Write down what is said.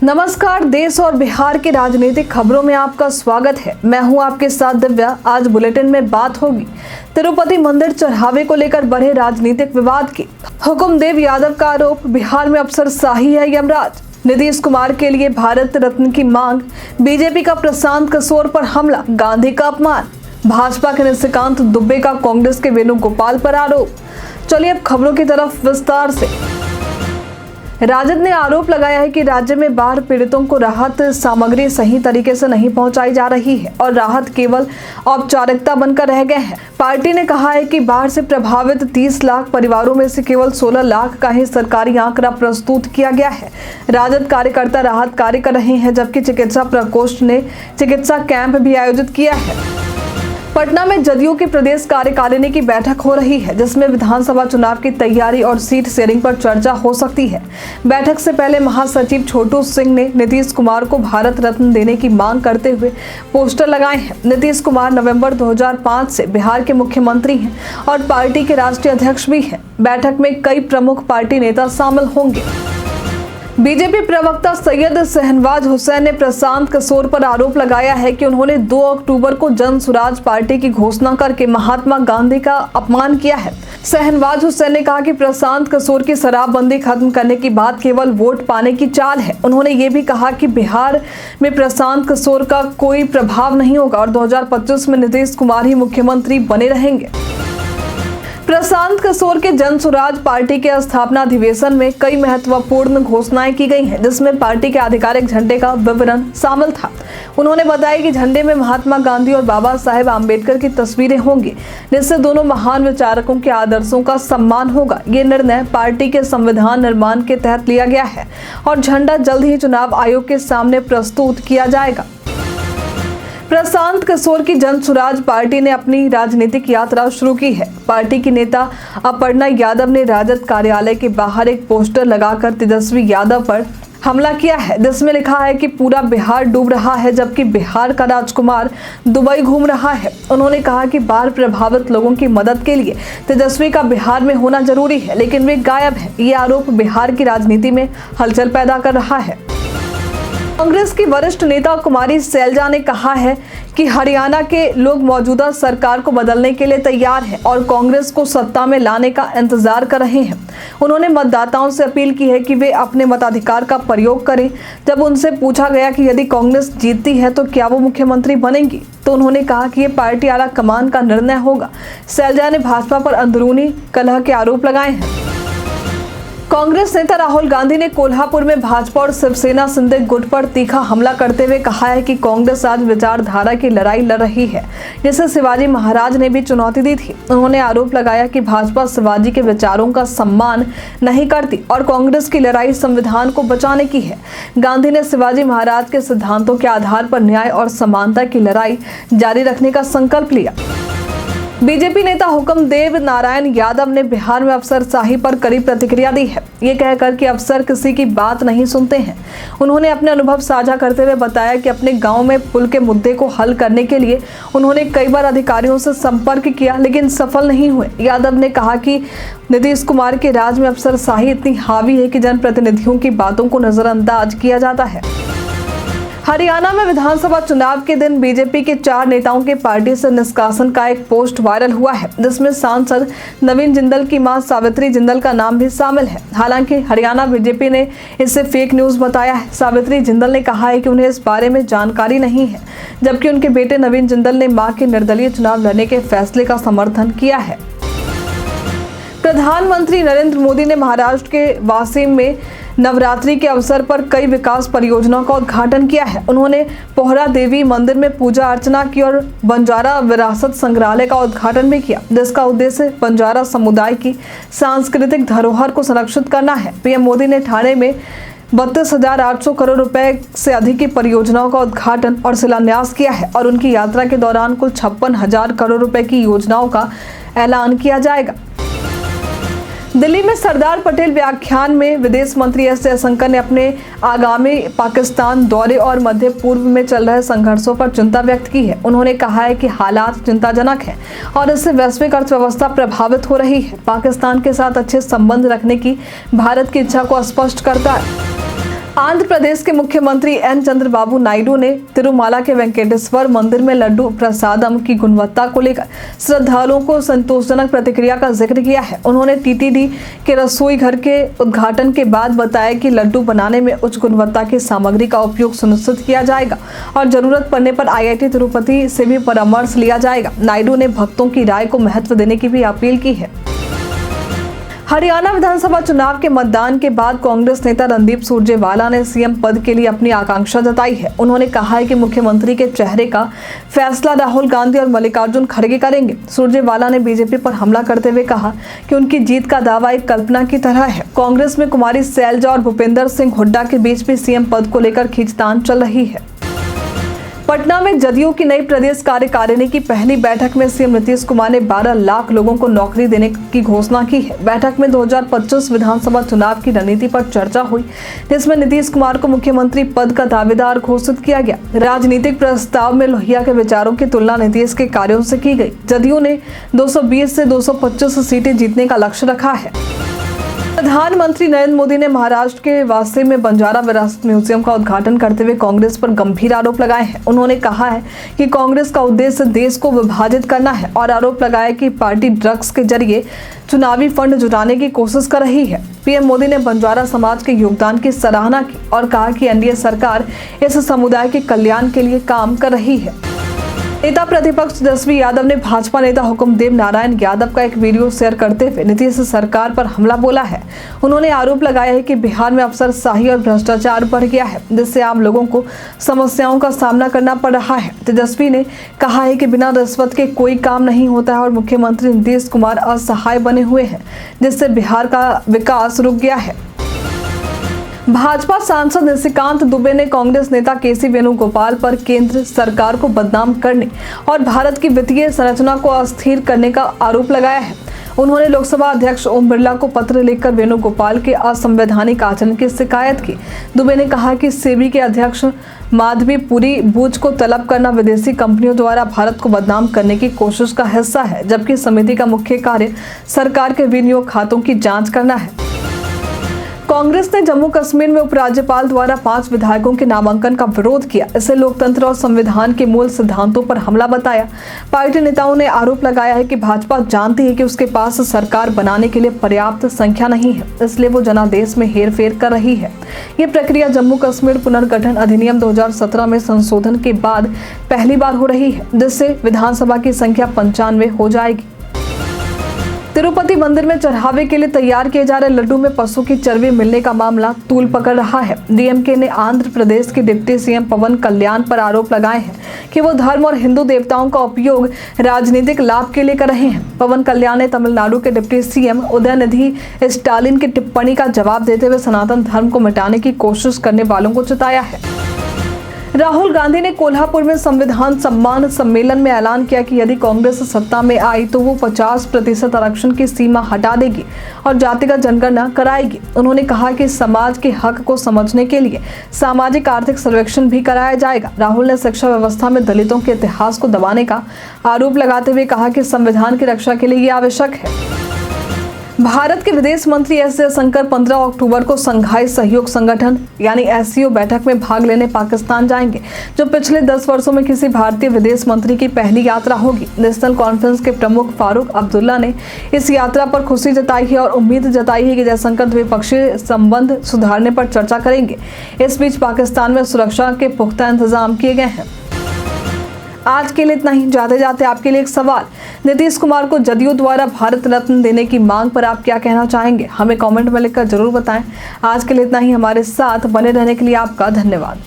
नमस्कार, देश और बिहार की राजनीतिक खबरों में आपका स्वागत है। मैं हूं आपके साथ दिव्या। आज बुलेटिन में बात होगी तिरुपति मंदिर चढ़ावे को लेकर बढ़े राजनीतिक विवाद की। हुकुमदेव यादव का आरोप, बिहार में अफसरशाही है यमराज। नीतीश कुमार के लिए भारत रत्न की मांग, बीजेपी का प्रशांत किशोर पर हमला, गांधी का अपमान, भाजपा के निशिकांत दुबे का कांग्रेस के वेणुगोपाल पर आरोप। चलिए अब खबरों की तरफ विस्तार से। राजद ने आरोप लगाया है कि राज्य में बाढ़ पीड़ितों को राहत सामग्री सही तरीके से नहीं पहुंचाई जा रही है और राहत केवल औपचारिकता बनकर रह गए हैं। पार्टी ने कहा है कि बाढ़ से प्रभावित 30 लाख परिवारों में से केवल 16 लाख का ही सरकारी आंकड़ा प्रस्तुत किया गया है। राजद कार्यकर्ता राहत कार्य कर रहे हैं, जबकि चिकित्सा प्रकोष्ठ ने चिकित्सा कैंप भी आयोजित किया है। पटना में जदयू की प्रदेश कार्यकारिणी की बैठक हो रही है, जिसमें विधानसभा चुनाव की तैयारी और सीट शेयरिंग पर चर्चा हो सकती है। बैठक से पहले महासचिव छोटू सिंह ने नीतीश कुमार को भारत रत्न देने की मांग करते हुए पोस्टर लगाए हैं। नीतीश कुमार नवंबर 2005 से बिहार के मुख्यमंत्री हैं और पार्टी के राष्ट्रीय अध्यक्ष भी हैं। बैठक में कई प्रमुख पार्टी नेता शामिल होंगे। बीजेपी प्रवक्ता सैयद शहनवाज हुसैन ने प्रशांत किशोर पर आरोप लगाया है कि उन्होंने 2 अक्टूबर को जन सुराज पार्टी की घोषणा करके महात्मा गांधी का अपमान किया है। शहनवाज हुसैन ने कहा कि प्रशांत किशोर की शराबबंदी खत्म करने की बात केवल वोट पाने की चाल है। उन्होंने ये भी कहा कि बिहार में प्रशांत किशोर का कोई प्रभाव नहीं होगा और 2025 में नीतीश कुमार ही मुख्यमंत्री बने रहेंगे। प्रशांत किशोर के जन सुराज पार्टी के स्थापना अधिवेशन में कई महत्वपूर्ण घोषणाएं की गई हैं, जिसमें पार्टी के आधिकारिक झंडे का विवरण शामिल था। उन्होंने बताया कि झंडे में महात्मा गांधी और बाबा साहेब आम्बेडकर की तस्वीरें होंगी, जिससे दोनों महान विचारकों के आदर्शों का सम्मान होगा। ये निर्णय पार्टी के संविधान निर्माण के तहत लिया गया है और झंडा जल्द ही चुनाव आयोग के सामने प्रस्तुत किया जाएगा। प्रशांत किशोर की जन सुराज पार्टी ने अपनी राजनीतिक यात्रा शुरू की है। पार्टी की नेता अपर्णा यादव ने राजद कार्यालय के बाहर एक पोस्टर लगाकर तेजस्वी यादव पर हमला किया है, जिसमें लिखा है कि पूरा बिहार डूब रहा है, जबकि बिहार का राजकुमार दुबई घूम रहा है। उन्होंने कहा कि बाढ़ प्रभावित लोगों की मदद के लिए तेजस्वी का बिहार में होना जरूरी है, लेकिन वे गायब हैं। ये आरोप बिहार की राजनीति में हलचल पैदा कर रहा है। कांग्रेस की वरिष्ठ नेता कुमारी सैलजा ने कहा है कि हरियाणा के लोग मौजूदा सरकार को बदलने के लिए तैयार हैं और कांग्रेस को सत्ता में लाने का इंतजार कर रहे हैं। उन्होंने मतदाताओं से अपील की है कि वे अपने मताधिकार का प्रयोग करें। जब उनसे पूछा गया कि यदि कांग्रेस जीतती है तो क्या वो मुख्यमंत्री बनेंगी, तो उन्होंने कहा कि ये पार्टी आला कमान का निर्णय होगा। सैलजा ने भाजपा पर अंदरूनी कलह के आरोप लगाए हैं। कांग्रेस नेता राहुल गांधी ने कोल्हापुर में भाजपा और शिवसेना शिंदे गुट पर तीखा हमला करते हुए कहा है कि कांग्रेस आज विचारधारा की लड़ाई लड़ रही है, जिसे शिवाजी महाराज ने भी चुनौती दी थी। उन्होंने आरोप लगाया कि भाजपा शिवाजी के विचारों का सम्मान नहीं करती और कांग्रेस की लड़ाई संविधान को बचाने की है। गांधी ने शिवाजी महाराज के सिद्धांतों के आधार पर न्याय और समानता की लड़ाई जारी रखने का संकल्प लिया। बीजेपी नेता हुकुमदेव नारायण यादव ने बिहार में अफसरशाही पर कड़ी प्रतिक्रिया दी है, ये कहकर कि अफसर किसी की बात नहीं सुनते हैं। उन्होंने अपने अनुभव साझा करते हुए बताया कि अपने गांव में पुल के मुद्दे को हल करने के लिए उन्होंने कई बार अधिकारियों से संपर्क किया, लेकिन सफल नहीं हुए। यादव ने कहा कि नीतीश कुमार के राज में अफसरशाही इतनी हावी है कि जनप्रतिनिधियों की बातों को नजरअंदाज किया जाता है। हरियाणा में विधानसभा चुनाव के दिन बीजेपी के 4 नेताओं के पार्टी से निष्कासन का एक पोस्ट वायरल हुआ है, जिसमें सांसद नवीन जिंदल की मां सावित्री जिंदल का नाम भी शामिल है। हालांकि हरियाणा बीजेपी ने इसे फेक न्यूज बताया है। सावित्री जिंदल ने कहा है कि उन्हें इस बारे में जानकारी नहीं है, जबकि उनके बेटे नवीन जिंदल ने मां के निर्दलीय चुनाव लड़ने के फैसले का समर्थन किया है। प्रधानमंत्री नरेंद्र मोदी ने महाराष्ट्र के वाशिम में नवरात्रि के अवसर पर कई विकास परियोजनाओं का उद्घाटन किया है। उन्होंने पोहरा देवी मंदिर में पूजा अर्चना की और बंजारा विरासत संग्रहालय का उद्घाटन भी किया, जिसका उद्देश्य बंजारा समुदाय की सांस्कृतिक धरोहर को संरक्षित करना है। पीएम मोदी ने ठाणे में 32,800 करोड़ रुपए से अधिक की परियोजनाओं का उद्घाटन और शिलान्यास किया है और उनकी यात्रा के दौरान कुल 56,000 करोड़ रुपए की योजनाओं का ऐलान किया जाएगा। दिल्ली में सरदार पटेल व्याख्यान में विदेश मंत्री एस जयशंकर ने अपने आगामी पाकिस्तान दौरे और मध्य पूर्व में चल रहे संघर्षों पर चिंता व्यक्त की है। उन्होंने कहा है कि हालात चिंताजनक हैं और इससे वैश्विक अर्थव्यवस्था प्रभावित हो रही है। पाकिस्तान के साथ अच्छे संबंध रखने की भारत की इच्छा को स्पष्ट करता है। आंध्र प्रदेश के मुख्यमंत्री एन चंद्रबाबू नायडू ने तिरुमाला के वेंकटेश्वर मंदिर में लड्डू प्रसादम की गुणवत्ता को लेकर श्रद्धालुओं को संतोषजनक प्रतिक्रिया का जिक्र किया है। उन्होंने टीटीडी के रसोई घर के उद्घाटन के बाद बताया कि लड्डू बनाने में उच्च गुणवत्ता की सामग्री का उपयोग सुनिश्चित किया जाएगा और जरूरत पड़ने पर IIT तिरुपति से भी परामर्श लिया जाएगा। नायडू ने भक्तों की राय को महत्व देने की भी अपील की है। हरियाणा विधानसभा चुनाव के मतदान के बाद कांग्रेस नेता रणदीप सुरजेवाला ने सीएम पद के लिए अपनी आकांक्षा जताई है। उन्होंने कहा है कि मुख्यमंत्री के चेहरे का फैसला राहुल गांधी और मल्लिकार्जुन खड़गे करेंगे। सुरजेवाला ने बीजेपी पर हमला करते हुए कहा कि उनकी जीत का दावा एक कल्पना की तरह है। कांग्रेस में कुमारी सैलजा और भूपेंद्र सिंह हुड्डा के बीच भी सीएम पद को लेकर खींचतान चल रही है। पटना में जदयू की नई प्रदेश कार्यकारिणी की पहली बैठक में सीएम नीतीश कुमार ने 12 लाख लोगों को नौकरी देने की घोषणा की है। बैठक में 2025 विधानसभा चुनाव की रणनीति पर चर्चा हुई, जिसमें नीतीश कुमार को मुख्यमंत्री पद का दावेदार घोषित किया गया। राजनीतिक प्रस्ताव में लोहिया के विचारों की तुलना नीतीश के कार्यों से की गई। जदयू ने 220 से 225 सीटें जीतने का लक्ष्य रखा है। प्रधानमंत्री नरेंद्र मोदी ने महाराष्ट्र के वासे में बंजारा विरासत म्यूजियम का उद्घाटन करते हुए कांग्रेस पर गंभीर आरोप लगाए हैं। उन्होंने कहा है कि कांग्रेस का उद्देश्य देश को विभाजित करना है और आरोप लगाया कि पार्टी ड्रग्स के जरिए चुनावी फंड जुटाने की कोशिश कर रही है। पीएम मोदी ने बंजारा समाज के योगदान की सराहना की और कहा कि एनडीए सरकार इस समुदाय के कल्याण के लिए काम कर रही है। नेता प्रतिपक्ष तेजस्वी यादव ने भाजपा नेता हुकुमदेव नारायण यादव का एक वीडियो शेयर करते हुए नीतीश सरकार पर हमला बोला है। उन्होंने आरोप लगाया है कि बिहार में अफसरशाही और भ्रष्टाचार बढ़ गया है, जिससे आम लोगों को समस्याओं का सामना करना पड़ रहा है। तेजस्वी ने कहा है कि बिना रिश्वत के कोई काम नहीं होता है और मुख्यमंत्री नीतीश कुमार असहाय बने हुए हैं, जिससे बिहार का विकास रुक गया है। भाजपा सांसद निशिकांत दुबे ने कांग्रेस नेता केसी वेणुगोपाल पर केंद्र सरकार को बदनाम करने और भारत की वित्तीय संरचना को अस्थिर करने का आरोप लगाया है। उन्होंने लोकसभा अध्यक्ष ओम बिरला को पत्र लिखकर वेणुगोपाल के असंवैधानिक आचरण की शिकायत की। दुबे ने कहा कि सेबी के अध्यक्ष माधवी पुरी बूच को तलब करना विदेशी कंपनियों द्वारा भारत को बदनाम करने की कोशिश का हिस्सा है, जबकि समिति का मुख्य कार्य सरकार के विनियोग खातों की जाँच करना है। कांग्रेस ने जम्मू कश्मीर में उपराज्यपाल द्वारा 5 विधायकों के नामांकन का विरोध किया। इसे लोकतंत्र और संविधान के मूल सिद्धांतों पर हमला बताया। पार्टी नेताओं ने आरोप लगाया है कि भाजपा जानती है कि उसके पास सरकार बनाने के लिए पर्याप्त संख्या नहीं है, इसलिए वो जनादेश में हेरफेर कर रही है। ये प्रक्रिया जम्मू कश्मीर पुनर्गठन अधिनियम 2017 में संशोधन के बाद पहली बार हो रही है, जिससे विधानसभा की संख्या 95 हो जाएगी। तिरुपति मंदिर में चढ़ावे के लिए तैयार किए जा रहे लड्डू में पशु की चर्बी मिलने का मामला तूल पकड़ रहा है। डीएमके ने आंध्र प्रदेश के डिप्टी सीएम पवन कल्याण पर आरोप लगाए हैं कि वो धर्म और हिंदू देवताओं का उपयोग राजनीतिक लाभ के लिए कर रहे हैं। पवन कल्याण ने तमिलनाडु के डिप्टी सीएम उदयनिधि स्टालिन की टिप्पणी का जवाब देते हुए सनातन धर्म को मिटाने की कोशिश करने वालों को चिताया है। राहुल गांधी ने कोल्हापुर में संविधान सम्मान सम्मेलन में ऐलान किया कि यदि कांग्रेस सत्ता में आई तो वो 50% आरक्षण की सीमा हटा देगी और जातिगत जनगणना कराएगी। उन्होंने कहा कि समाज के हक को समझने के लिए सामाजिक आर्थिक सर्वेक्षण भी कराया जाएगा। राहुल ने शिक्षा व्यवस्था में दलितों के इतिहास को दबाने का आरोप लगाते हुए कहा कि संविधान की रक्षा के लिए ये आवश्यक है। भारत के विदेश मंत्री एस जयशंकर 15 अक्टूबर को शंघाई सहयोग संगठन यानी SCO बैठक में भाग लेने पाकिस्तान जाएंगे, जो पिछले 10 वर्षों में किसी भारतीय विदेश मंत्री की पहली यात्रा होगी। नेशनल कॉन्फ्रेंस के प्रमुख फारूक अब्दुल्ला ने इस यात्रा पर खुशी जताई है और उम्मीद जताई है कि जयशंकर द्विपक्षीय संबंध सुधारने पर चर्चा करेंगे। इस बीच पाकिस्तान में सुरक्षा के पुख्ता इंतजाम किए गए हैं। आज के लिए इतना ही। जाते जाते आपके लिए एक सवाल, नीतीश कुमार को जदयू द्वारा भारत रत्न देने की मांग पर आप क्या कहना चाहेंगे? हमें कमेंट में लिखकर जरूर बताएं। आज के लिए इतना ही। हमारे साथ बने रहने के लिए आपका धन्यवाद।